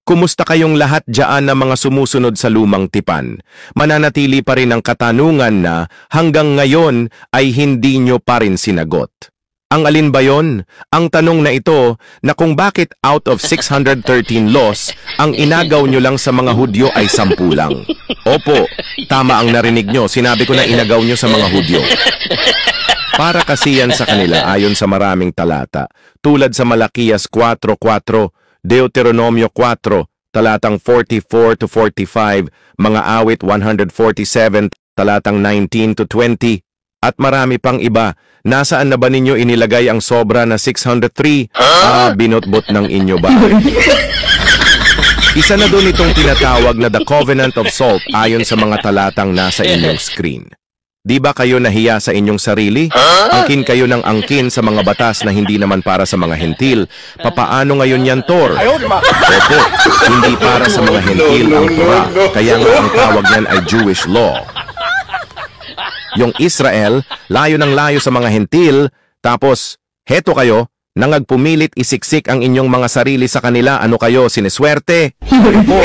Kumusta kayong lahat dyan na mga sumusunod sa lumang tipan? Mananatili pa rin ang katanungan na hanggang ngayon ay hindi nyo pa rin sinagot. Ang alin ba yon? Ang tanong na ito na kung bakit out of 613 laws, ang inagaw nyo lang sa mga Hudyo ay 10 lang. Opo, tama ang narinig nyo. Sinabi ko na inagaw nyo sa mga Hudyo. Para kasi yan sa kanila ayon sa maraming talata. Tulad sa Malakias 4:4, Deuteronomio 4, talatang 44 to 45, mga awit 147, talatang 19 to 20, at marami pang iba. Nasaan na ba ninyo inilagay ang sobra na 603? Binotbot ng inyo ba? Isa na doon itong tinatawag na The Covenant of Salt ayon sa mga talatang nasa inyong screen. Di ba kayo nahiya sa inyong sarili? Angkin kayo ng angkin sa mga batas na hindi naman para sa mga hentil. Papaano ngayon yan, Tor? Opo, hindi para sa mga hentil ang Torah. Kaya nga ang tawag niyan ay Jewish law. Yung Israel, layo ng layo sa mga hentil, tapos, heto kayo, nangagpumilit isiksik ang inyong mga sarili sa kanila, ano kayo, sineswerte? Opo,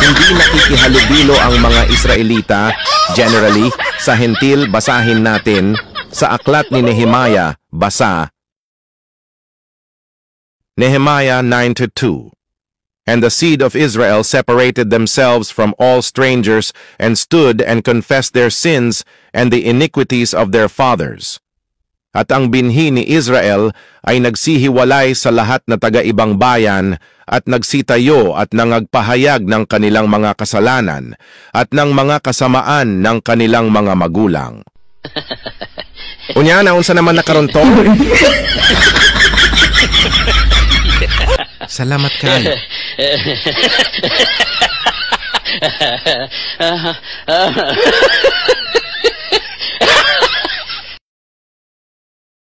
hindi nakikihalubilo ang mga Israelita, generally, sa hentil, basahin natin, sa aklat ni Nehemiah, basa. Nehemiah 9:2. And the seed of Israel separated themselves from all strangers, and stood and confessed their sins and the iniquities of their fathers. At ang binhi ni Israel ay nagsihiwalay sa lahat na taga-ibang bayan at nagsitayo at nangagpahayag ng kanilang mga kasalanan at ng mga kasamaan ng kanilang mga magulang. Unya, naunsa naman nakaroon to? Salamat kayo.